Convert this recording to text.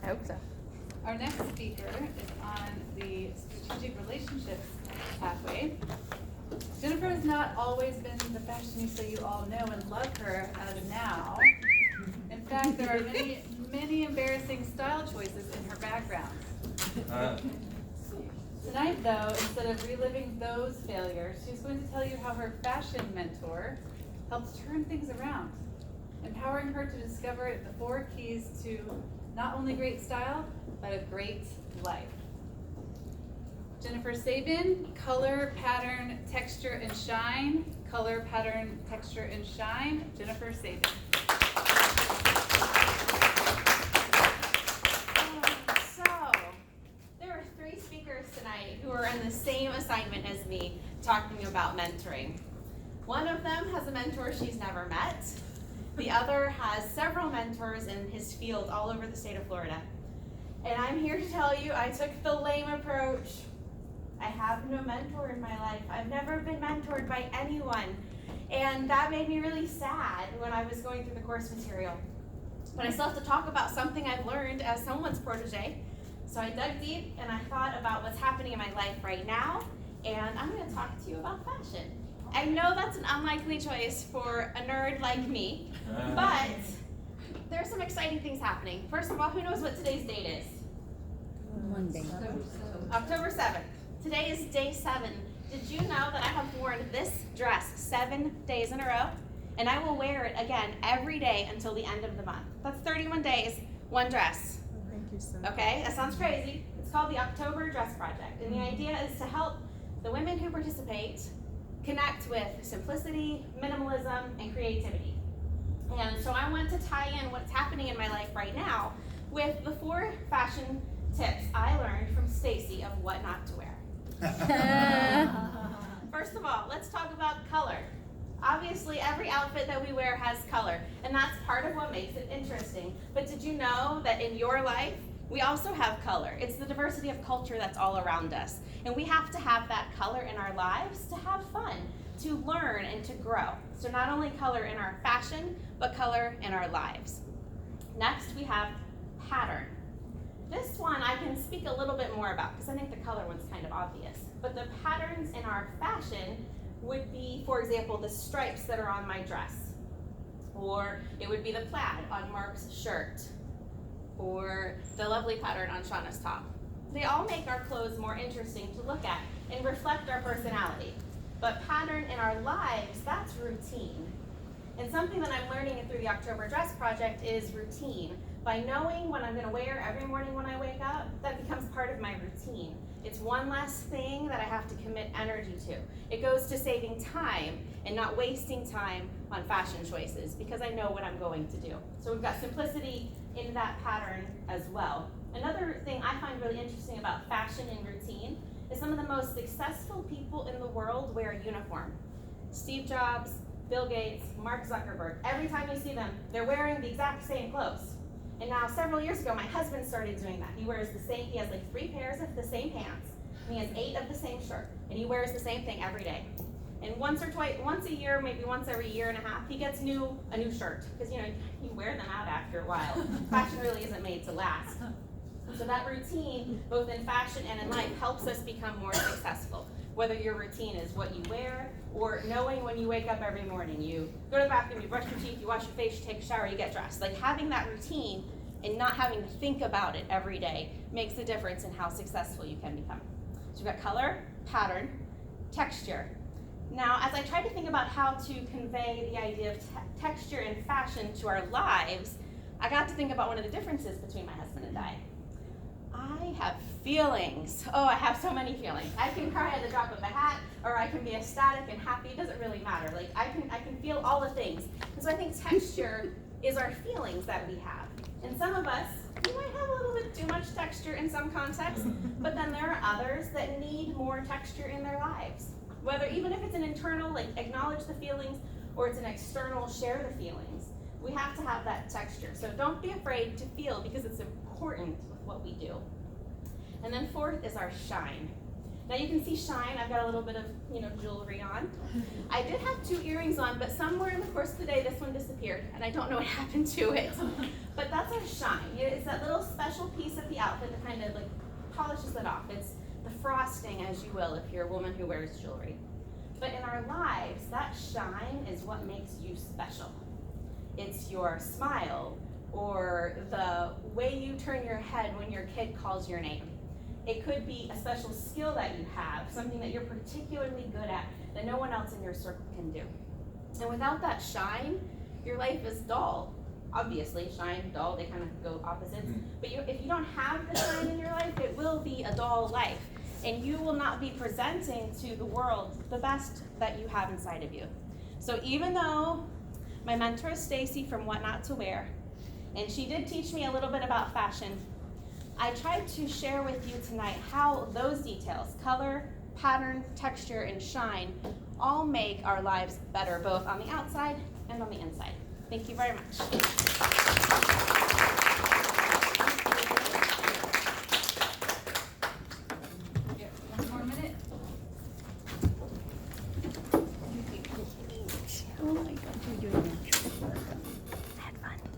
I hope so. Our next speaker is on the strategic relationships pathway. Jennifer has not always been the fashionista you all know and love her as now. In fact, there are many embarrassing style choices in her background. Tonight, though, instead of reliving those failures, she's going to tell you how her fashion mentor helps turn things around, empowering her to discover the 4 keys to not only great style, but a great life. Jennifer Sabin, color, pattern, texture, and shine. Color, pattern, texture, and shine. Jennifer Sabin. Tonight who are on the same assignment as me, talking about mentoring. One of them has a mentor she's never met. The other has several mentors in his field all over the state of Florida. And I'm here to tell you I took the lame approach. I have no mentor in my life. I've never been mentored by anyone. And that made me really sad when I was going through the course material. But I still have to talk about something I've learned as someone's protege. So I dug deep and I thought about what's happening in my life right now, and I'm going to talk to you about fashion. I know that's an unlikely choice for a nerd like me, but there's some exciting things happening. First of all, who knows what today's date is? Monday. October 7th. Today is day 7. Did you know that I have worn this dress 7 days in a row? And I will wear it again every day until the end of the month. That's 31 days, one dress. Okay, that sounds crazy. It's called the October Dress Project, and the idea is to help the women who participate connect with simplicity, minimalism, and creativity. And so I want to tie in what's happening in my life right now with the 4 fashion tips I learned from Stacy of what not to wear. First of all, let's talk about color. Obviously, every outfit that we wear has color, and that's part of what makes it interesting. But did you know that in your life, we also have color? It's the diversity of culture that's all around us. And we have to have that color in our lives to have fun, to learn, and to grow. So not only color in our fashion, but color in our lives. Next, we have pattern. This one I can speak a little bit more about because I think the color one's kind of obvious. But the patterns in our fashion would be, for example, the stripes that are on my dress, or it would be the plaid on Mark's shirt, or the lovely pattern on Shauna's top. They all make our clothes more interesting to look at and reflect our personality. But pattern in our lives, that's routine. And something that I'm learning through the October Dress Project is routine. By knowing what I'm going to wear every morning when I wake up, that becomes part of my routine. It's one less thing that I have to commit energy to. It goes to saving time and not wasting time on fashion choices because I know what I'm going to do. So we've got simplicity in that pattern as well. Another thing I find really interesting about fashion and routine is some of the most successful people in the world wear a uniform. Steve Jobs, Bill Gates, Mark Zuckerberg, every time you see them, they're wearing the exact same clothes. And now several years ago, my husband started doing that. He wears the same, he has like 3 pairs of the same pants, and he has 8 of the same shirt, and he wears the same thing every day. And once a year, maybe once every year and a half, he gets a new shirt, because you wear them out after a while. Fashion really isn't made to last. So that routine, both in fashion and in life, helps us become more successful. Whether your routine is what you wear, or knowing when you wake up every morning, you go to the bathroom, you brush your teeth, you wash your face, you take a shower, you get dressed. Like having that routine and not having to think about it every day makes a difference in how successful you can become. So we've got color, pattern, texture. Now, as I try to think about how to convey the idea of texture and fashion to our lives, I got to think about one of the differences between my husband and I. I have feelings. Oh, I have so many feelings. I can cry at the drop of a hat, or I can be ecstatic and happy. It doesn't really matter. Like I can feel all the things. And so I think texture is our feelings that we have. And some of us, we might have a little bit too much texture in some contexts, but then there are others that need more texture in their lives. Whether even if it's an internal, like acknowledge the feelings, or it's an external, share the feelings. We have to have that texture. So don't be afraid to feel because it's important with what we do. And then 4th is our shine. Now you can see shine. I've got a little bit of, jewelry on. I did have 2 earrings on, but somewhere in the course of the day, this one disappeared, and I don't know what happened to it. But that's our shine. It's that little special piece of the outfit that kind of like polishes it off. It's the frosting, as you will, if you're a woman who wears jewelry. But in our lives, that shine is what makes you special. It's your smile, or the way you turn your head when your kid calls your name. It could be a special skill that you have, something that you're particularly good at that no one else in your circle can do. And without that shine, your life is dull. Obviously, shine, dull, they kind of go opposites. But if you don't have the shine in your life, it will be a dull life. And you will not be presenting to the world the best that you have inside of you. So even though my mentor is Stacy from What Not to Wear, and she did teach me a little bit about fashion, I tried to share with you tonight how those details, color, pattern, texture, and shine, all make our lives better, both on the outside and on the inside. Thank you very much. Yeah, 1 more minute. Oh my God, you're doing